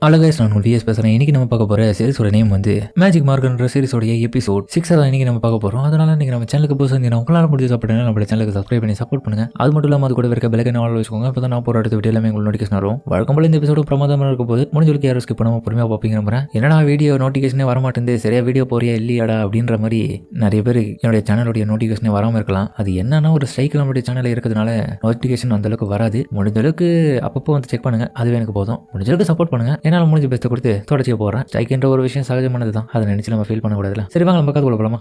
அழகாய் நான் உங்கள் விஎஸ் பேசுகிறேன். இன்றைக்கி நம்ம பார்க்க போகிற சீரிஸோட நேம் வந்து மேஜிக் மார்க்ன்ற சீரிஸோடைய எபிசோட் 6 தான் இன்றைக்கி நம்ம பார்க்க போகிறோம். அதனால் இன்றைக்கி நம்ம சேனலுக்கு புதுசாக இருந்தீங்கன்னா உங்களால் முடிஞ்சு அப்படின்னா நம்ம சேனலுக்கு சப்ஸ்கிரைப் பண்ணி சப்போர்ட் பண்ணுங்கள். அது மட்டும் இல்லாமல் அது கூட இருக்க பெல்லைக்கன் ஆல் வச்சுக்கோங்க. அப்போ தான் நான் போகிற அடுத்த வீடியோ எல்லாமே உங்களுக்கு நோட்டிஃபிகேஷன் வரும். வழக்கம் போல இந்த எபிசோடு பிரமாதமாக இருக்கும் போது முடிஞ்சவளுக்கு யாரும் ஸ்கிப் பண்ணாமல் பொறுமையாக பார்ப்பீங்க நம்புறேன். என்னடா வீடியோ நோட்டிஃபிகேஷனே வரமாட்டேங்குது, சரியா வீடியோ போறியா இல்லையாடா அப்படின்ற மாதிரி நிறைய பேர் என்னுடைய சேனலுடைய நோட்டிஃபிகேஷனே வராமல் இருக்கலாம். அது என்னன்னா ஒரு ஸ்ட்ரைக் நம்மளுடைய சேனலில் இருக்கிறதுனால நோட்டிஃபிகேஷன் அந்தளவுக்கு வராது. முடிஞ்சளவுக்கு அப்பப்போ வந்து செக் பண்ணுங்கள், அதுவே எனக்கு போதும். முடிஞ்சளவுக்கு சப்போர்ட் பண்ணுங்கள். என்னால் முடிஞ்ச பெஸ்ட்டை கொடுத்து தொடர்ச்சியாக போகிறேன். ஸ்ட்ரைக்ன்ற ஒரு விஷயம் சகஜமானது தான், அதை நினச்சி நம்ம ஃபீல் பண்ணக்கூடாதுல. சரி வாங்க நம்ம கதை போகலாமா.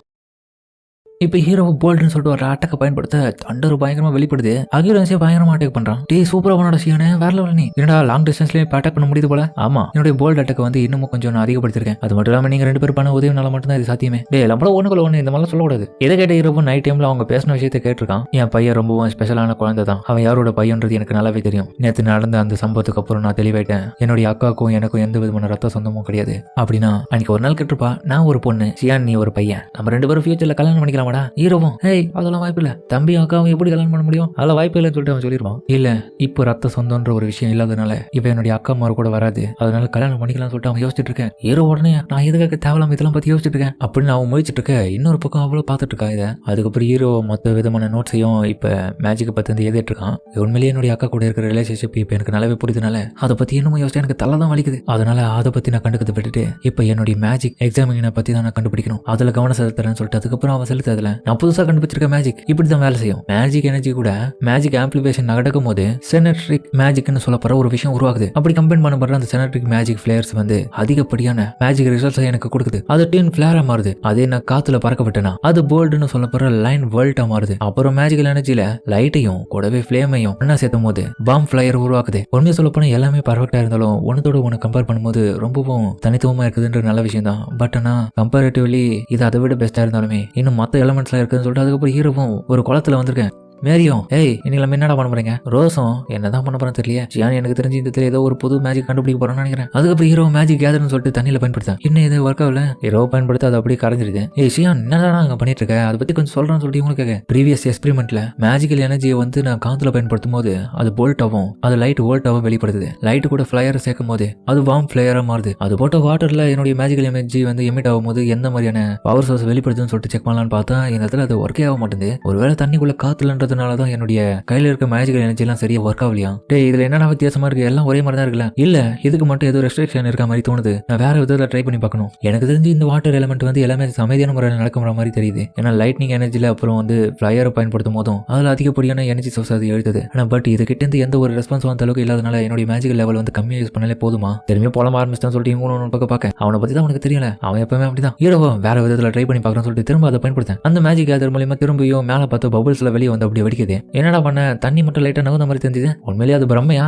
இப்போ ஹீரோ போல்டுன்னு சொல்லிட்டு ஒரு அட்டாக்கை பயன்படுத்த தண்டர் பயங்கரமாக வெளிப்படுது. அகிலன்ஸே பயங்கரமாக அட்டாக் பண்ணுறான். டே சூப்பராக பண்ணோட சீனே வேற லெவல். நீ என்னடா லாங் டிஸ்டன்ஸ்லேயே அட்டாக் பண்ண முடியுது போல. ஆமா, என்னுடைய போல்ட் அட்டாக் வந்து இன்னமும் கொஞ்சம் நான் அதிகப்படுத்திருக்கேன். அது மட்டும் இல்லாமல் நீங்கள் 2 பேர் பண்ண உதவினால மட்டும்தான் இது சாத்தியமே. டே நம்மள ஒன்றுக்குள்ள ஒன்று இந்த மாதிரிலாம் சொல்லக்கூடாது. இதை கேட்ட ஹீரோ நைட் டைமில் அவங்க பேசின விஷயத்தை கேட்டிருக்கான். என் பையன் ரொம்பவும் ஸ்பெஷலான குழந்தை தான். அவன் யாரோட பையன்றது எனக்கு நல்லாவே தெரியும். நேற்று நடந்த அந்த சம்பவத்துக்கு அப்புறம் நான் தெளிவாயிட்டேன். என்னுடைய அக்காவுக்கும் எனக்கும் எந்த விதமான ரத்த சொந்தமும் கிடையாது. அப்படின்னா அன்னைக்கு ஒரு நாள் கேட்டிருப்பா, நான் ஒரு பொண்ணு, சியான் நீ ஒரு பையன், நம்ம 2 பேரும் ஃபியூச்சர்ல கல்யாணம் பண்ணிக்கலாமாடா. ஹீரோவும் அதெல்லாம் வாய்ப்பு இல்ல தம்பி, அக்காவும் எப்படி கல்யாணம் பண்ண முடியும், அதெல்லாம் வாய்ப்பு இல்லைன்னு சொல்லிட்டு அவன் சொல்லிடுவான். இல்ல இப்போ ரத்த சொந்தம்ன்ற ஒரு விஷயம் இல்லாதனால இப்ப என்னுடைய அக்கா மாறு கூட வராது, அதனால கல்யாணம் பண்ணிக்கலாம் சொல்லிட்டு அவன் யோசிச்சுட்டு இருக்கேன். ஹீரோ உடனே நான் எதுக்காக தேவலாம் இதெல்லாம் பத்தி யோசிச்சுட்டு இருக்கேன் அப்படின்னு அவன் முயற்சிட்டு இருக்க. இன்னொரு பக்கம் அவ்வளவு பார்த்துட்டு இருக்கா இதை. அதுக்கப்புறம் ஹீரோ மொத்த விதமான நோட்ஸையும் இப்ப மேஜிக் பத்தி வந்து எழுதிட்டு இருக்கான். உண்மையிலேயே என்னுடைய அக்கா கூட இருக்கிற ரிலேஷன்ஷிப் இப்ப எனக்கு நல்லாவே புரியுதுனால அதை பத்தி இன்னமும் யோசிச்சா எனக்கு தலை தான் வலிக்குது. அதனால அதை பத்தி நான் கண்டுக்கிறது விட்டுட்டு இப்ப என்னுடைய மேஜிக் எக்ஸாமினை பத்தி தான் நான் கண்டுபிடிக்கணும், அதுல கவனம் செலுத்துறேன்னு சொல்லிட்டு அதுக்கப்புறம் அவன் செலுத்ததுல நான் புதுசா கண்டுபிடிச்சிருக்க மேஜிக் இப்படிதான் வேலை செய்யும். மேஜிக் எனர்ஜி கூட மேஜிக் ஆம்பிளிஃபிகேஷன் நடக்கும் போது செனட்ரிக் மேஜிக்னு சொல்லப்படுற ஒரு விஷயம் உருவாகுது. அப்படி கம்பைன் பண்ணப்படுற அந்த செனட்ரிக் மேஜிக் ஃபிளேர்ஸ் வந்து அதிகப்படியான மேஜிக் ரிசல்ட்ஸ் எனக்கு கொடுக்குது. அது டின் ஃபிளேரா மாறுது. அதே நான் காத்துல பறக்க விட்டேனா அது போல்டுன்னு சொல்லப்படுற லைன் வேர்ல்டா மாறுது. அப்புறம் மேஜிக்கல் எனர்ஜில லைட்டையும் கூடவே ஃபிளேமையும் ஒன்னா சேர்த்தும் போது பாம் ஃபிளையர் உருவாக்குது. உண்மையை சொல்ல போனா எல்லாமே பர்ஃபெக்டா இருந்தாலும் ஒன்னத்தோட ஒன்று கம்பேர் பண்ணும்போது ரொம்பவும் தனித்துவமா இருக்குதுன்ற நல்ல விஷயம் தான். பட் ஆனா கம்பேரிட்டிவ்லி இது அதை விட பெஸ்டா இருந்தாலுமே இன்னும் மற்ற எலமெண்ட்ஸ்லாம் இருக்குதுன்னு சொல்லிட்டு அதுக்கப்புறம் ஹீரோவும் ஒரு குளத்துல வந்திருக்கேன். மேரியும் இன்னைக்கு நம்ம என்னடா பண்ண போறீங்க, ரோஸும் என்னதான் பண்ண போறேன் தெரியல. ஜியான் எனக்கு தெரிஞ்சு இந்த ஏதோ ஒரு புது மேஜிக் கண்டுபிடிக்க போறேன்னு நினைக்கிறேன். அதுக்கப்புறம் ஹீரோ மேஜிக் கேதர்னு சொல்லிட்டு தண்ணியில பயன்படுத்தான். இன்னும் இது ஒர்க் ஆகல. ஹீரோ பயன்படுத்த அது அப்படியே கரைஞ்சிருது. ஷியான் என்னடா அங்க பண்ணிட்டு இருக்க, அதை பத்தி கொஞ்சம் சொல்றேன்னு சொல்லிட்டு உங்களுக்கு கேட்க. ப்ரீவியஸ் எக்ஸ்பெரிமெண்ட்ல மேஜிக்கல் எனர்ஜியை வந்து நான் காத்துல பயன்படுத்தும் போது அது போல்ட்டாவும் அது லைட் வோல்ட்டாவும் வெளிப்படுது. லைட் கூட ஃபிளையரை சேர்க்கும் போது அது வார்ம் ஃபிளையரா மாறுது. அது போட்ட வாட்டர்ல என்னுடைய மேஜிக்கல் எனர்ஜி வந்து எமிட் ஆகும் போது எந்த மாதிரியான பவர் சோர்ஸ் வெளிப்படுதுன்னு சொல்லிட்டு செக் பண்ணலான்னு பார்த்தா இந்த இடத்துல அது ஒர்க்கே ஆக மாட்டேங்குது. ஒருவேளை தண்ணிக்குள்ள காத்துலன்றதுனால தான் என்னுடைய கையில இருக்க மேஜிக்கல் எனர்ஜி எல்லாம் சரியா ஒர்க் ஆகலையா. இதுல என்னென்ன வித்தியாசமா இருக்கு, எல்லாம் ஒரே மாதிரி தான் இருக்குல்ல. இல்ல இதுக்கு மட்டும் ஏதோ ரெஸ்ட்ரிக்ஷன் இருக்க மாதிரி தோணுது, நான் வேற விதத்துல ட்ரை பண்ணி பார்க்கணும். எனக்கு தெரிஞ்சு இந்த வாட்டர் எலிமெண்ட் வந்து எல்லாமே அமைதியான முறையில் நடக்கிற மாதிரி தெரியுது. ஏன்னா லைட்னிங் எனர்ஜில அப்புறம் வந்து ஃபிளையரை பயன்படுத்தும் போதும் அதுல அதிகப்படியான எனர்ஜி சோர்ஸ் அது எழுதுது. ஆனா பட் இது கிட்ட இருந்து எந்த ஒரு ரெஸ்பான்ஸ் அந்த அளவுக்கு இல்லாதனால என்னுடைய மேஜிக்கல் லெவல் வந்து கம்மியா யூஸ் பண்ணாலே போதுமா, திரும்பி போல ஆரம்பிச்சிட்டான்னு சொல்லிட்டு இவங்க பார்க்க அவனை பத்தி தான் உனக்கு தெரியல. அவன் எப்பவுமே அப்படிதான். ஹீரோவா வேற விதத்துல ட்ரை பண்ணி பார்க்கறேன்னு சொல்லிட்டு திரும்ப அதை பயன்படுத்தேன். அந்த மேஜிக் கேதர் மூலமா திரும்பியும் மேல பார்த்து பபுள்ஸ்ல வெளியே வந்து அப்படி வெடிக்குது. என்னடா பண்ண, தண்ணி மட்டும் லைட்டா நகர்ந்த மாதிரி தெரிஞ்சது. உண்மையிலேயே அது பிரம்மையா?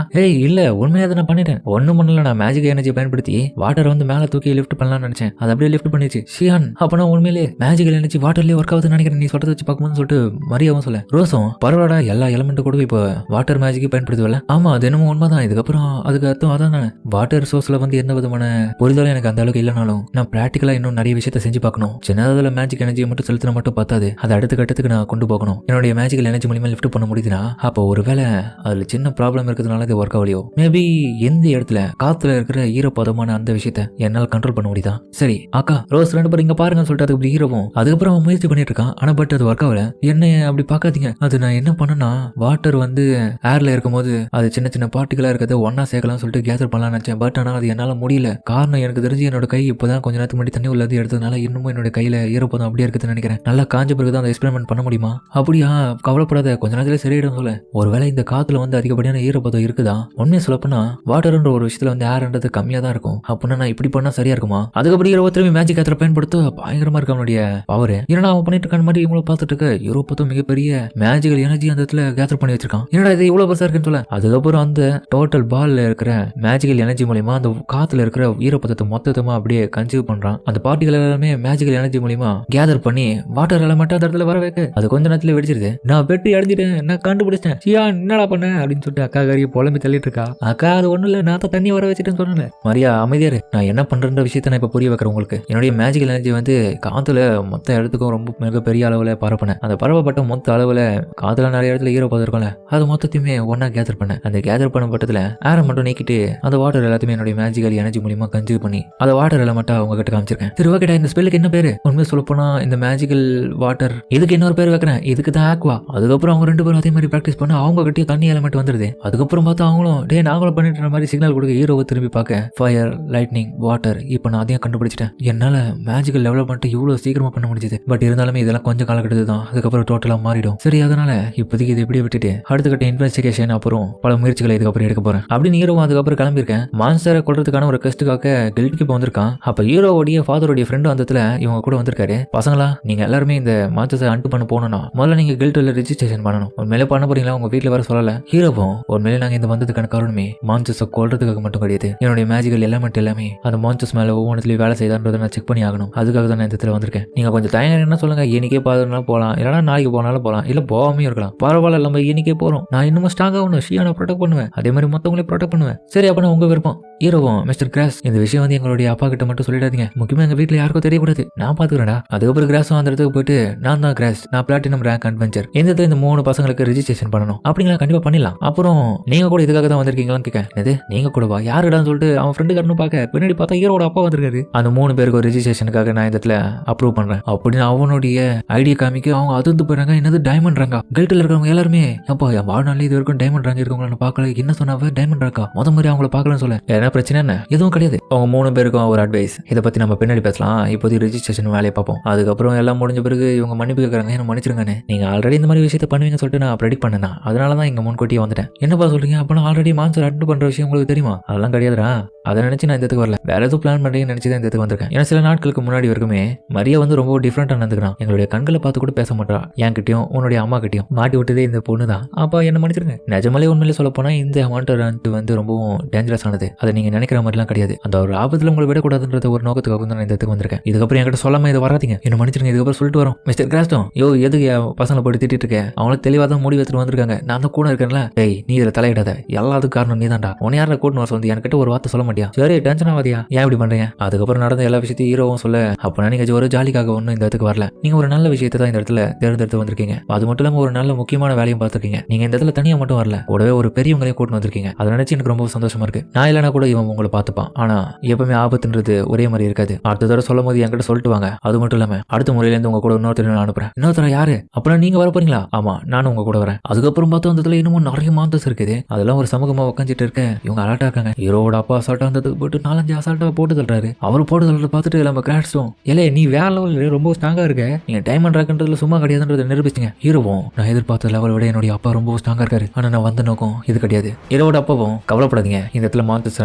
இல்ல உண்மையா அதை நான் பண்ணிட்டேன். ஒண்ணும் பண்ணல, நான் மேஜிக் எனர்ஜி பயன்படுத்தி வாட்டர் வந்து மேல தூக்கி லிஃப்ட் பண்ணலாம்னு நினைச்சேன். அது அப்படியே லிஃப்ட் பண்ணிச்சு. ஷியான் அப்பனா உண்மையிலேயே மேஜிக்கல் எனர்ஜி வாட்டர்லயே ஒர்க் ஆகுதுன்னு நினைக்கிறேன் நீ சொல்றதை வச்சு பார்க்கும்போது சொல்லிட்டு மரியாவும் சொல்ல. ரோஸும் பரவாயில்ல, எல்லா எலமெண்ட் கூட இப்போ வாட்டர் மேஜிக் பயன்படுத்துவல. ஆமா அது என்னமோ உண்மைதான். இதுக்கப்புறம் அதுக்கு அர்த்தம் அதான் வாட்டர் சோர்ஸ்ல வந்து எந்த விதமான புரிதலும் எனக்கு அந்த அளவுக்கு இல்லைனாலும் நான் பிராக்டிகலா இன்னும் நிறைய விஷயத்த செஞ்சு பார்க்கணும். சின்னதுல மேஜிக் எனர்ஜியை மட்டும் செலுத்தின மட்டும் பார்த்தாது, அதை அடுத்த கட்டத்துக்கு நான் கொண்டு போகணும். என்னுடைய மேஜிக்கல் எனர்ஜி மூலியமா லிஃப்ட் பண்ண முடியுதுன்னா அப்போ ஒருவேளை அதுல சின்ன ப்ராப்ளம் இருக்கிறதுனால இது ஒர்க் ஆகலையோ. மேபி எந்த இடத்துல காத்துல இருக்கிற ஈரப்பதமான அந்த விஷயத்த என்னால் கண்ட்ரோல் பண்ண முடியுதா. சரி அக்கா ரோஸ் 2 பேரும் இங்க பாருங்கன்னு சொல்லிட்டு அதுக்கு ஹீரோவும் அதுக்கப்புறம் அவன் முயற்சி பண்ணிட்டு இருக்கான். ஆனா பட் அது ஒர்க் ஆகல. என்ன அப்படி பார்க்காதீங்க, அது நான் என்ன பண்ணனா வாட்டர் வந்து ஏர்ல இருக்கும்போது அது சின்ன சின்ன பார்ட்டிகளா இருக்கிறத ஒன்னா சேர்க்கலாம் சொல்லிட்டு கேதர் பண்ணலாம்னு நினைச்சேன். பட் ஆனா அது என்னால முடியல. காரணம் எனக்கு தெரிஞ்சு என்னோட கை இப்பதான் கொஞ்ச நேரத்துக்கு முன்னாடி தண்ணி உள்ளது எடுத்ததுனால இன்னமும் என்னோட கையில ஈரப்பதம் அப்படியே இருக்குதுன்னு நினைக்கிறேன். நல்லா காஞ்ச பிறகு தான் அந்த எக்ஸ்பெரிமெண்ட் பண்ண முடியுமா. அப்படியா, கவலைப்படாத, கொஞ்ச நேரத்துல சரியிடும் சொல்ல. ஒருவேளை இந்த காத்துல வந்து அதிகப்படியான ஈரப்பதம் இருக்குதா. உண்மையை சொல்லப்போனா வாட்டர்ன்ற ஒரு விஷயத்துல வந்து ஏர்ன்றது கம்மியா தான் இருக்கும். அப்படின்னா நான் இப்படி பண்ணா சரியா இருக்குமா. அதுக்கப்புறம் ஹீரோ திரும்பி மேஜிக் கேதர் பயன்படுத்த பயங்கரமா இருக்கு அவனுடைய பவர். என்னடா அவன் பண்ணிட்டு இருக்கான மாதிரி இவங்களை பார்த்துட்டு இருக்க. யூரோப்பத்தும் மிகப்பெரிய மேஜிக்கல் எனர்ஜி அந்த இடத்துல கேதர் பண்ணி வச்சிருக்கான். என்னடா இது இவ்வளவு பெருசா இருக்குன்னு சொல்ல. அதுக்கப்புறம் அந்த டோட்டல் பால்ல இருக்கிற மேஜிக்கல் எனர்ஜி மூலியமா அந்த காத்துல இருக்கிற ஈரப்பதத்தை மொத்தமா அப்படியே கன்சீவ் பண்றான். அந்த பார்ட்டிகள் எல்லாமே மேஜிக்கல் எனர்ஜி மூலியமா கேதர் பண்ணி வாட்டர் எலமெண்ட் அந்த இடத்துல வர வைக்க அது கொஞ்ச நேரத்துல வெடிச்சிருது. நான் பெட்டு எழுதிட்டேன், நான் கண்டுபிடிச்சேன், சியான் என்னடா பண்ண அப்படின்னு சொல்லிட்டு அக்கா கறியை புலம்பி தள்ளிட்டு இருக்கா. அக்கா அது ஒண்ணும் இல்ல, நான் தான் தண்ணி வர வச்சுட்டேன்னு சொன்னேன். மரியா அமைதியாரு, நான் என்ன பண்றேன்ற விஷயத்த நான் இப்ப புரிய வைக்கிறேன் உங்களுக்கு. என்னுடைய மேஜிக்கல் எனர்ஜி வந்து காத்துல மொத்த இடத்துக்கும் ரொம்ப மிகப்பெரிய அளவுல பரப்பினேன். அந்த பரவப்பட்ட மொத்த அளவுல காத்துல நிறைய இடத்துல ஈரப்பதம் இருக்கும்ல, அது மொத்தத்தையுமே ஒன்னா கேதர் பண்ணேன். அந்த கேதர் பண்ண பட்டத்துல ஏரை மட்டும் நீக்கிட்டு அந்த வாட்டர் எல்லாத்தையுமே என்னுடைய மேஜிக்கல் எனர்ஜி மூலியமா கன்சியூம் பண்ணி அந்த வாட்டர் எலமெண்ட்டா அவங்க கிட்ட காமிச்சிருக்கேன். சரி ஓகேடா, இந்த ஸ்பெல்லுக்கு என்ன பேரு? உண்மையை சொல்ல போனா இந்த மேஜிக்கல் வாட்டர் இதுக்கு இன்னொரு பேர் வைக்கிறேன், இதுக்கு தான் ஆக்வா. அதுக்கப்புறம் அவங்க 2 பேரும் அதே மாதிரி பிராக்டிஸ் பண்ண அவங்க கிட்டே தண்ணி எலமெண்ட் வந்துருது. அதுக்கப்புறம் பார்த்தா அவங்களும் நாங்களும் பண்ணிட்டு மாதிரி சிக்னல் கொடுக்க ஹீரோவை திரும்பி பார்க்க ஃபயர், லைட்னிங், வாட்டர். இப்போ நான் அதையும் கண்டுபிடிச்சிட்டேன். என்னால மேஜிக்கல் டெவலப்மெண்ட் இவ்வளவு சீக்கிரமா பண்ண முடிஞ்சது. பட் இருந்தாலுமே இதெல்லாம் கொஞ்சம் காலகட்டத்து தான், அதுக்கப்புறம் டோட்டலா மாறிடும். சரி, அதனால இப்போதைக்கு இது இப்படியே விட்டுட்டு அடுத்த கட்ட இன்வெஸ்டிகேஷன் அப்புறம் பல முயற்சிகளை இதுக்கப்புறம் எடுக்க போறேன் அப்படின்னு ஹீரோ அதுக்கப்புறம் கிளம்பியிருக்கேன். மான்ஸ்டரை கொள்றதுக்கான ஒரு கெஸ்ட்டுக்காக கில்ட்க்கு இப்போ வந்திருக்கான். அப்ப ஹீரோவுடைய ஃபாதருடைய ஃப்ரெண்டு வந்ததுல இவங்க கூட வந்திருக்காரு. பசங்களா, நீங்க எல்லாருமே இந்த மான்ஸ்டர்ஸை அன்டு பண்ண போகணும்னா முதல்ல நீங்க கில்ட்ல ரெஜிஸ்ட்ரேஷன் பண்ணணும். உண்மையிலே பண்ண போறீங்களா? உங்க வீட்டுல வர சொல்லல. ஹீரோவும் உண்மையிலே நாங்க இந்த வந்ததுக்கான காரணமே மான்ஸ்டர்ஸை கொல்றதுக்காக மட்டும் கிடையாது. என்னுடைய மேஜிக்கல் எலமெண்ட் எல்லாமே அந்த மான்ஸ்டர்ஸ் மேல ஒவ்வொன்றுலயும் வேலை செய்தான்றதை நான் செக் பண்ணி ஆகணும். அதுக்காக தான் நான் இந்த இடத்துல வந்திருக்கேன். நீங்க கொஞ்சம் தயங்க சொல்லுங்க, இன்னைக்கே பாதுனாலும் போகலாம், இல்லைனா நாளைக்கு போனாலும் போகலாம், இல்ல போகாமே இருக்கலாம். பரவாயில்ல, நம்ம இன்னைக்கே போறோம். நான் இன்னும் ஸ்ட்ராங் ஆகணும், ஷியானை ப்ரொடெக்ட் பண்ணுவேன், அதே மாதிரி மொத்தவங்களே ப்ரொடெக்ட் பண்ணுவேன். சரி, அப்ப நான் உங்க விருப்பம். ஹீரோவும் மிஸ்டர் கிராஸ், இந்த விஷயம் வந்து எங்களுடைய அப்பா கிட்ட மட்டும் சொல்லிடாதீங்க, முக்கியமா எங்க வீட்டுல யாருக்கும் தெரியக்கூடாது, நான் பாத்துக்கிறேன்டா. அதுக்கப்புறம் கிராஸும் அந்த இடத்துக்கு போயிட்டு நான் தான் கிராஸ், நான் பிளாட்டினம் ரேங்க் அட்வென்ச்சர், இந்த 3 பசங்களுக்கு ரெஜிஸ்ட்ரேஷன் பண்ணணும் அப்படிங்களா? கண்டிப்பா பண்ணிடலாம். அப்புறம் நீங்க கூட இதுக்காக தான் வந்திருக்கீங்களான்னு கேட்க, எது நீங்க கூடவா? யாருடான்னு சொல்லிட்டு அவன் ஃப்ரெண்டு காரனு பார்க்க பின்னாடி பார்த்தா ஹீரோட அப்பா வந்திருக்காரு. அந்த 3 பேருக்கு ஒரு ரெஜிஸ்ட்ரேஷனுக்காக நான் இந்த இடத்துல அப்ரூவ் பண்றேன் அப்படின்னு அவனுடைய ஐடியா காமிக்க அவங்க அதிர்ந்து போயிறாங்க. என்னது டைமண்ட் ரேங்கா? கில்ட்ல இருக்கிறவங்க எல்லாருமே அப்பா என் வாழ்நாள் இது வரைக்கும் டைமண்ட் ரேங்க் இருக்கவங்கள பார்க்கல. என்ன சொன்னாவ? டைமண்ட் ரேங்கா? மாதிரி அவங்கள பார்க்கலன்னு சொல்ல என்ன பிரச்சனை? என்ன எதுவும் கிடையாது. அவங்க 3 பேருக்கும் ஒரு அட்வைஸ், இதை பத்தி நம்ம பின்னாடி பேசலாம், இப்போதைக்கு ரெஜிஸ்ட்ரேஷன் வேலையை பார்ப்போம். அதுக்கப்புறம் எல்லாம் முடிஞ்ச பிறகு இவங்க மன்னிப்பு கேட்கறாங்க, என்ன மன்னிச்சிருங்கன்னு. நீங்க ஆல்ரெடி இந்த மாதிரி விஷயத்தை பண்ணுவீங்கன்னு சொல்லிட்டு நான் ப்ரெடிக்ட் பண்ணேன். அதனாலதான் இங்க முன்கூட்டியே வந்துட்டேன். என்னப்பா சொல்றீங்க? அப்ப ஆல்ரெடி மான்ஸ்டர் அட்டன் பண்ற விஷயம் உங்களுக்கு தெரியுமா? அதெல்லாம் கிடையாதுடா, அதை நினைச்சு நான் இந்த இடத்துக்கு வரல, வேற ஏதோ பிளான் பண்ணி நினைச்சு தான் இந்த இடத்துக்கு வந்திருக்கேன். ஏன்னா சில நாட்களுக்கு முன்னாடி வரைக்குமே மரியா வந்து ரொம்ப டிஃப்ரெண்டா நடந்துக்கிறான். எங்களுடைய கண்களை பார்த்து கூட பேச மாட்டா. என்கிட்டயும் உன்னுடைய அம்மா கிட்டயும் மாட்டி விட்டதே இந்த பொண்ணு தான். அப்பா என்ன மன்னிச்சிருங்க. நிஜமாலே உண்மையிலே சொல்ல போனா இந்த ஹாண்டர் வந்து ரொம்பவும் டேஞ்சரஸ் ஆனது. அதை நீங்க நினைக்கிற மாதிரிலாம் கிடையாது. அந்த ஒரு ஆபத்துல உங்களை விடக்கூடாதுன்ற ஒரு நோக்கத்துக்காக தான் நான் இந்த இடத்துக்கு வந்திருக்கேன். இதுக்கப்புறம் என்கிட்ட சொல்லாம இதை வராதீங்க, என்ன மன்னிச்சிருங்க. இதுக்கப்புறம் சொல்லிட்டு வரோம். மிஸ்டர் கிராஸ்டம், எதுக்கு பசங்களை போட்டு திட்டிட்டு இருக்கேன்? அவங்களுக்கு தெளிவாக தான் மூடி வச்சுட்டு வந்திருக்காங்க. நான் தான் கூட இருக்கேன்ல. டேய், நீ இதில் தலையிடாத, எல்லாத்துக்கும் காரணம் நீ தான்டா. உன்னை யாரை கூட்டு வர வந்து என்கிட்ட ஒரு வார்த்தை சொல்ல மாட்டியா? சரி, டென்ஷன் ஆகாதியா? ஏன் இப்படி பண்றீங்க? அதுக்கப்புறம் நடந்த எல்லா விஷயத்தையும் ஹீரோவும் சொல்ல, அப்ப நீங்க ஒரு ஜாலிக்காக ஒன்றும் இந்த இடத்துக்கு வரல. நீங்க ஒரு நல்ல விஷயத்தை தான் இந்த இடத்துல தேர்ந்தெடுத்து வந்திருக்கீங்க. அது மட்டும் இல்லாம ஒரு நல்ல முக்கியமான வேலையும் பார்த்துருக்கீங்க. நீங்க இந்த இடத்துல தனியா மட்டும் வரல, கூடவே ஒரு பெரியவங்களையும் கூட்டு வந்திருக்கீங்க. அதை நினைச்சு எனக்கு ரொம்ப சந்தோஷமா இருக்கு. நான் இல்லைனா கூட இவன் உங்களை பார்த்துப்பான். ஆனா எப்பவுமே ஆபத்துன்றது ஒரே மாதிரி இருக்காது. அடுத்த தடவை சொல்லும் போது என்கிட்ட சொல்லிட்டு வாங்க. அது மட்டும் இல்லாம அடுத்த முறையில இருந்து உங்க கூட இன்னொருத்தர் நான் அனுப்புறேன். இன்னொருத்தர யாரு? அப்புறம் நீங்க வர போறீங்களா? ஆமா, நானும் உங்க கூட வரேன். அதுக்கப்புறம் பார்த்தா அந்த இடத்துல இன்னமும் நிறைய மாந்தஸ் இருக்குது. அதெல்லாம் ஒரு சமூகமா உட்காந்துட்டு இருக்க இவங்க அலர்ட்டா இருக்காங்க. ஹீரோட அப்பா அசால்ட்டா வந்ததுக்கு போட்டு 4-5 அசால்ட்டா போட்டு தள்ளுறாரு. அவர் போட்டு தள்ளுறத பார்த்துட்டு நம்ம கிராஸ்டும், இல்ல நீ வேற லெவலில் ரொம்ப ஸ்ட்ராங்கா இருக்க, நீங்க டைமண்ட் ரேங்க்ன்றதுல சும்மா கிடையாதுன்றதை நிரூபிச்சிங்க. ஹீரோவும், நான் எதிர்பார்த்த லெவல் விட என்னுடைய அப்பா ரொம்ப ஸ்ட்ராங்கா இருக்காரு, ஆனா நான் வந்த நோக்கம் இது கிடையாது. ஹீரோட அப்பாவும், கவலைப்படாதீங்க, இந்த இடத்துல மாந்தஸ்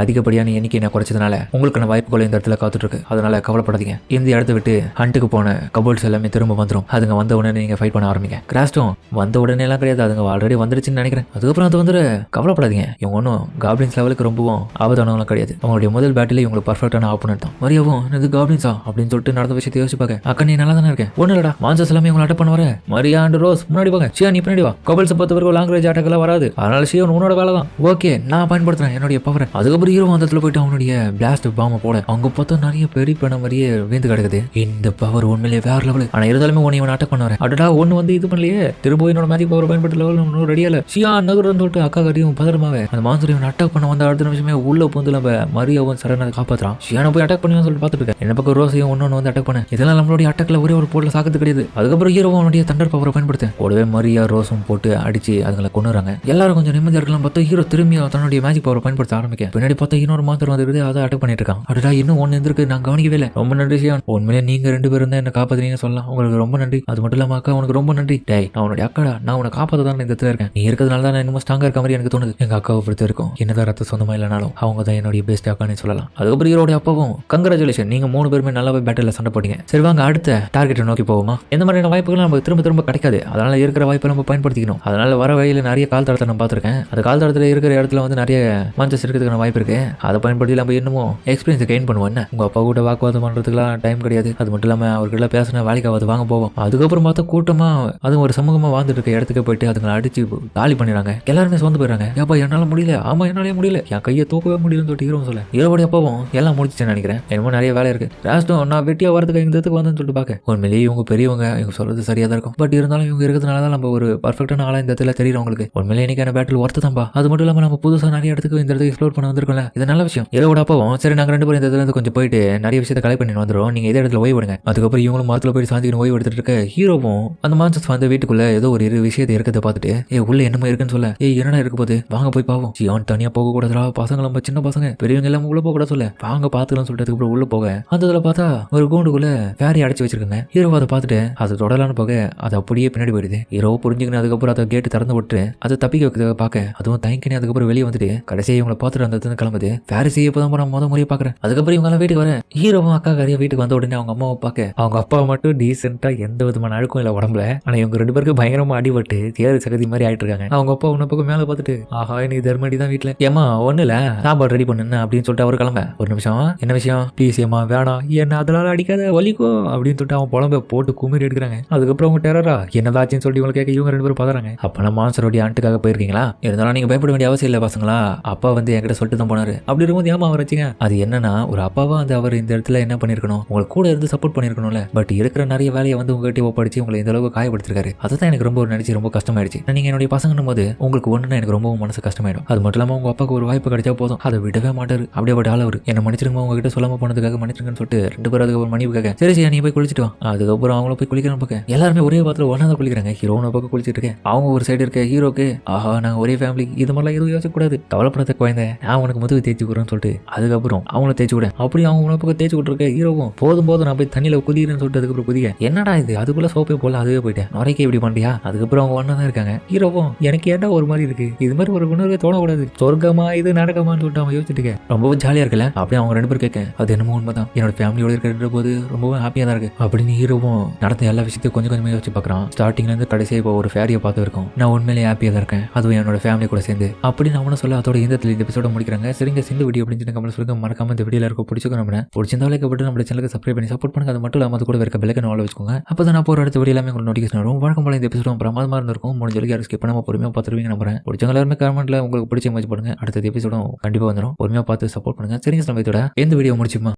அதிகப்படியான எண்ணிக்கை நான் குறைச்சதுனால உங்களுக்கான வாய்ப்புகள் இந்த இடத்துல காத்துட்டு இருக்கு. அதனால கவலைப்படாதீங்க. இந்த இடத்த விட்டு ஹண்ட்டுக்கு போன கபோல்ஸ் எல்லாமே திரும்ப வந்துடும். அதுங்க வந்த உடனே நீங்க ஃபைட் பண்ண ஆரம்பிங்க. கிராஸ்டும் வந்த உடனே எல்லாம் கிடையாது, அதுங்க ஆல்ரெடி வந்துருச்சுன்னு நினைக்கிறேன். அதுக்கப்புறம் அது வந்து கவலைப்படாதீங்க, இவங்க ஒன்றும் காப்ளின்ஸ் லெவலுக்கு ரொம்பவும் ஆபத்தானவங்களும் கிடையாது. அவங்களுடைய முதல் பேட்டில் இவங்களுக்கு பர்ஃபெக்டான ஆப்போனன்ட் தான். மரியாவும் இது காப்ளின்ஸா அப்படின்னு சொல்லிட்டு நடந்த விஷயத்தை யோசிச்சு பார்க்க, அக்கா நீ நல்லா தானே இருக்கேன், ஒன்றும் இல்லடா, மான்சஸ் எல்லாமே உங்களை அட்டாக் பண்ண வர. மரியா அண்ட் ரோஸ் முன்னாடி போங்க, ஷியா நீ பின்னாடி வா. கபல்ஸ் பொறுத்தவரைக்கும் லாங் ரேஞ்ச் அட்டாக் எல்லாம் வராது, அதனால ஷியா உன்னோட வேலை தான். ஓகே, நான் பயன்படுத்துறேன் என்னுடைய பவர். அதுக்கப்புறம் ஹீரோ அந்த இடத்துல போயிட்டு அவனுடைய பிளாஸ்ட் பாம்பை போட, அவங்க பார்த்தா நிறைய பெரிய பண்ண மாதிரியே வீந்து கிடக்குது. இந்த பவர் உண்மையிலேயே வேற லெவல். ஆனா இருந்தாலுமே உன்னை இவன் அட்டாக் பண்ண வரேன். அடடா, ஒன்னு வந்து இது பண்ணலையே, திரும்ப என்னோட மேஜிக் பவர் பயன்படுத்த லெவல் ஒன்றும் ரெடியால. ஷியா நகர்ன்னு சொல்லிட்டு அக்கா கட்டியும் பதறமாவே அந்த மான்ஸ்டர் இவன் அட்டாக் பண்ண வந்த அடுத்த நிமிஷமே உள்ள பூந்து நம்ம மரியாவும் சரணை காப்பாத்துறான். ஷியானை போய் அட்டாக் பண்ணுவான்னு சொல்லிட்டு பார்த்துட்டு இருக்கேன். என்ன பக்கம் ரோஸையும் ஒன்னு வந்து அட்டாக் பண்ண. இதெல்லாம் நம்மளுடைய அட்டாக்ல ஒரே ஒரு போட்ல சாக்கத்து கிடையாது. அதுக்கப்புறம் ஹீரோவும் அவனுடைய தண்டர் பவரை பயன்படுத்த கூடவே மரியா ரோஸும் போட்டு அடிச்சு அதுங்களை கொண்டுறாங்க. எல்லாரும் கொஞ்சம் நிம்மதியா இருக்கலாம் பார்த்தா ஹீரோ திரும்பி தன்னுடைய மேஜிக் பவரை பயன்படுத்த ஆரம்பிக்க, பின்னாடி பார்த்தா இன்னொரு மாத்திரம் வந்து அதை அட்டாக் பண்ணிட்டு இருக்கான். அடடா, இன்னும் ஒன்னு இருக்கு, நான் கவனிக்கவே இல்லை. ரொம்ப நன்றி ஷியான், உண்மையிலே நீங்க 2 பேரும் தான் என்ன காப்பாத்துறீங்கன்னு சொல்லலாம். உங்களுக்கு ரொம்ப நன்றி. அது மட்டும் இல்லாம அக்கா உனக்கு ரொம்ப நன்றி. டேய், நான் உன்னுடைய அக்காடா, நான் உன்னை காப்பாற்ற தான் இந்த இடத்துல இருக்கேன். நீ இருக்கிறதுனால தான் நான் இன்னும் ஸ்ட்ராங்கா இருக்க மாதிரி எனக்கு தோணுது. எங்க அக்காவை பொறுத்த இருக்கும் என்னதான் ரத்த சொந்தமா இல்லைனாலும் அவங்க தான் என்னுடைய பெஸ்ட் அக்கான்னு சொல்லலாம். அதுக்கப்புறம் ஹீரோட அப்பாவும், கங்க்ராச்சுலேஷன், நீங்க 3 பேருமே நல்லாவே பேட்டில் சண்டை போட்டீங்க. சரி வாங்க அடுத்த டார்கெட்டை நோக்கி போவோமா. இந்த மாதிரியான வாய்ப்புகள் நமக்கு திரும்ப திரும்ப கிடைக்காது, அதனால இருக்கிற வாய்ப்பை நம்ம பயன்படுத்திக்கணும். அதனால வர வழியில் நிறைய கால் தடத்தை நான் பார்த்துருக்கேன். அந்த கால் தடத்தில் இருக்கிற இடத்துல வந்து நிறைய மான்சஸ் இருக்கிறதுக்கான வாய்ப்பு இருக்கு. அதை பயன்படுத்தி நம்ம இன்னமும் எக்ஸ்பீரியன்ஸ் கெயின் பண்ணுவோம். என்ன உங்க அப்பா கூட வாக்குவாதம் பண்றதுக்குலாம் டைம் கிடையாது. அது மட்டும் இல்லாம அவர்கிட்ட பேசின வேலைக்காவது வாங்க போவோம். அதுக்கப்புறம் பார்த்தா கூட்டமா அதுவும் ஒரு சமூகமா வாழ்ந்துட்டு இருக்க இடத்துக்கு போயிட்டு அதுங்களை அடிச்சு காலி பண்ணிடுறாங்க. எல்லாருமே சோர்ந்து போயிடுறாங்க. ஏப்பா என்னால முடியல, ஆமா என்னாலே முடியல, என் கையை தூக்கவே முடியலன்னு சொல்லிட்டு ஹீரோ சொல்ல ஹீரோடைய அப்பாவும் எல்லாம் முடிச்சுன்னு நினைக்கிறேன், என்னமோ நிறைய வேலை இருக்கு ராஸ்டும், நான் வெட்டியா வரதுக்கு இந்த இடத்துக்கு வந்தேன்னு சொல்லிட்டு பார்க்க உண்மையிலேயே இவங்க பெரியவங்க, இவங்க சொல்றது சரியா தான் இருக்கும். பட் இருந்தாலும் இவங்க இருக்கிறதுனால தான் நம்ம ஒரு பர்ஃபெக்டான ஆளா இந்த இடத்துல தெரியுறவங்களுக்கு உண்மையிலேயே இன்னைக்கான பேட்டில் ஒர்த்து தான்பா. அது மட்டும் இல்லாம நம்ம புதுசாக நிறைய இடத்துக்கு இந்த இடத்துக்கு எக்ஸ்ப்ளோர் பண்ண வந்திருக்கோம்ல, இது நல்ல விஷயம். ஹீரோட அப்பாவும் சரி நாங்கள் 2 பேரும் இந்த இடத்துல கொஞ்சம் போயிட்டு நிறைய விஷயத்தை கலெக்ட் பண்ணி வந்துடும், நீங்க இதே இடத்துல ஓய்வு எடுங்க. அதுக்கப்புறம் இவங்களும் மரத்தில் போய் சாந்திக்கணும் ஓய்வு எடுத்துட்டு இருக்க ஹீரோவும் அந்த மான்ஸ்டர்ஸ் வந்து வீட்டுக்குள்ள ஏதோ ஒரு விஷயத்தை இருக்கிறத பார்த்துட்டு உள்ள என்னமோ இருக்குன்னு சொல்ல என்னடா இருக்க போது வாங்க போய் பாவம். அவன் தனியா போக கூடாதுடா, பசங்க நம்ம சின்ன பசங்க பெரியவங்க எல்லாம் உள்ள போக கூட சொல்ல வாங்க பாத்துக்கலாம் சொல்லிட்டு அதுக்கப்புறம் உள்ள போக அந்த இதுல பார்த்தா ஒரு கூண்டுக்குள்ள ஃபேரி அடைச்சு வச்சிருக்காங்க. ஹீரோ அதை பார்த்துட்டு அதை தொடலான்னு போக அது அப்படியே பின்னாடி போயிடுது. ஹீரோ புரிஞ்சுக்கணும் அதுக்கப்புறம் அதை கேட்டு திறந்து விட்டு அதை தப்பிக்க வைக்கிறத பார்க்க அதுவும் தயங்கினே அதுக்கப்புறம் வெளியே வந்துட்டு கடைசியை இவங்களை பார்த்துட்டு அந்த கிளம்புது. ஃபேரிசி இப்பதான் நான் முறையை பாக்குறேன். அதுக்கப்புறம் இவங்க எல்லாம் வீட்டுக்கு வர ஹீரோவும் அக்கா காரியா வீட்டுக்கு வந்த உடனே அவங்க அம்மாவை பார்க்க அவங்க அப்பா மட்டும் டீசென்ட்டா எந்த விதமான அழுக்கும் இல்லை உடம்புல, ஆனா இவங்க 2 பேருக்கு பயங்கரமா அடிபட்டு தேறு சகதி மாதிரி ஆயிட்டு இருக்காங்க. அவங்க அப்பா உன்ன பக்கம் மேல பார்த்துட்டு ஆஹா நீ தர்மடி தான் வீட்டுல ஏமா ஒண்ணு இல்ல சாப்பாடு ரெடி பண்ணுன்னு அப்படின்னு சொல்லிட்டு அவர் கிளம்ப. ஒரு நிமிஷம் என்ன விஷயம் ப்ளீஸ் ஏமா வேணாம் என்ன அதனால அடிக்காத வலிக்கோ அப்படின்னு சொல்லிட்டு அவன் புலம்ப போட்டு குமிரி எடுக்கிறாங்க. அதுக்கப்புறம் அவங்க டெரரா என்னதாச்சுன்னு சொல்லிட்டு இவங்க கேட்க இவங்க 2 பேரும் பதறாங்க. அப்ப நான் மான்சரோடைய ஆண்டுக்காக போயிருக்கீங்களா, இருந்தாலும் நீங்க பயப்பட வேண்டிய அவசியம் இல்லை பசங்களா, அப்பா வந்து என்கிட்ட சொல்லிட்டு தான் போனாரு. அப்படி இருக்கும்போது ஏமா அவர் வச்சுங்க அது என்னன்னா ஒரு அப்பாவா வந்து அவர் இந்த இடத்துல என்ன பண்ணிருக்கணும், உங்களுக்கு கூட இருந்து சப்போர்ட் பண்ணிருக்கணும்ல, பட் இருக்கிற நிறைய வேலையை வந்து உங்ககிட்ட ஒப்படைச்சு உங்களை இந்த அளவுக்கு காயப்படுத்திருக்காரு. அதுதான் எனக்கு ரொம்ப நினைச்சு ரொம்ப கஷ்டமாயிடுச்சு. நீங்க என்னுடைய பசங்கன்னும் போது உங்களுக்கு ஒண்ணுன்னா எனக்கு ரொம்ப மனசு கஷ்டமாயிடும். அது மட்டும் இல்லாம உங்க அப்பாவுக்கு ஒரு வாய்ப்பு கிடைச்சா போதும் அதை விடவே மாட்டாரு. அப்படியே பட் ஆள் அவர் என்ன மன்னிச்சிருங்க உங்ககிட்ட சொல்லாம போனதுக்காக மன்னிச்சிருங்கன்னு சொல்லிட்டு 2 பேரும் அதுக்கப்புறம் மன்னிப்பு கேட்க சரி சரி நீ போய் குளிச்சுட்டு வா. அதுக்கப்புறம் அவங்கள போய் குளிக்கிறேன் பார்க்க எல்லாருமே ஒரே பாத்திரம் ஒன்னா தான் குளிக்கிறாங்க. ஹீரோனை பக்கம் குளிச்சுட்டு இருக்கேன். அவங்க ஒரு சைடு இருக்க ஹீரோக்கு ஆஹா நாங்க ஒரே ஃபேமிலி இது மாதிரிலாம் எதுவும் யோசிக்க கூடாது, கவலைப்படாத குழந்தை நான் உனக்கு முதுகு தேய்ச்சி விடுறேன்னு சொல்லிட்டு அதுக்கப்புறம் அவங்கள தேய்ச்சி விட அப்படி அவங்க உன பக்கம் தேய்ச்சி விட்டுருக்க ஹீரோவும் போதும் போதும் நான் போய் தண்ணியில குதிக்கிறேன்னு சொல்லிட்டு அதுக்கப்புறம் குதிக்க என்னடா இது அதுக்குள்ள சோப்பே போல அதுவே போயிட்டேன் நுரைக்க இப்படி பண்ணியா. அதுக்கப்புறம் அவங்க ஒன்னா தான் இருக்காங்க. ஹீரோவும் எனக்கு ஏன்டா ஒரு மாதிரி இருக்கு இது மாதிரி ஒரு உணர்வே தோணக்கூடாது, சொர்க்கமா இது நடக்கமான்னு சொல்லிட்டு அவன் யோசிச்சுட்டு ரொம்பவும் ஜாலியா இருக்கல. அப்படியே அவங்க 2 பேரும் கேட்க அது என்னமோ உண்மைதான் என்னோட ஃபேமிலியோட இருக்கிற போது ரொம்பவும் ஹாப்பியா தான் இருக்கு அப்படின்னு ஹீரோவும் நடந்த எல்லா விஷயத்தையும் கொஞ்சம் கொஞ்சமா யோசிச்சு பார்க்கறான். ஸ்டார்டிங்ல இருந்து கடைசியா இப்போ ஒரு ஃபேரியை பார்த்து இருக்கோம், நான் உண்மையிலேயே ஹாப்பியா தான் இருக்கேன் அதுவும் என்னோட ஃபேமிலி கூட சேர்ந்து அப்படின்னு அவனை சொல்ல அதோட இந்த எபிசோட முடிக்கிறாங்க. சரிங்க இந்த வீடியோ அப்படின்னு கமெண்ட் சொல்லுங்க, மறக்காம இந்த வீடியோல இருக்க பிடிச்சிக்கோ நம்ம பிடிச்சிருந்தாலும் லைக் நம்ம சேனலுக்கு சப்ஸ்கிரைப் பண்ணி சப்போர்ட் பண்ணுங்க. அது மட்டும் இல்லாம அது கூட இருக்க பெல் ஐகானை ஆல் வச்சுக்கோங்க, அப்பதான் நான் போற அடுத்த வீடியோ எல்லாமே உங்களுக்கு நோட்டிஃபிகேஷன் வரும். வழக்கம் போல இந்த எபிசோடும் பிரமாதமா இருந்திருக்கும். முடிஞ்ச அளவுக்கு யாரும் ஸ்கிப் பண்ணாம பொறுமையா பார்த்துருவீங்க நம்புறேன். பிடிச்சவங்க எல்லாருமே கமெண்ட்ல உங்களுக்கு பிடிச்ச இமேஜ் பண்ணுங்க, அடுத்த எபிசோடும் கண்டிப்பா வந்துடும். பொறுமையா பார்த்து சப்போர்ட் பண்ணுங்க. சரிங்க நம்ம இதோட எந்த வீடியோ முடிச்சுமா.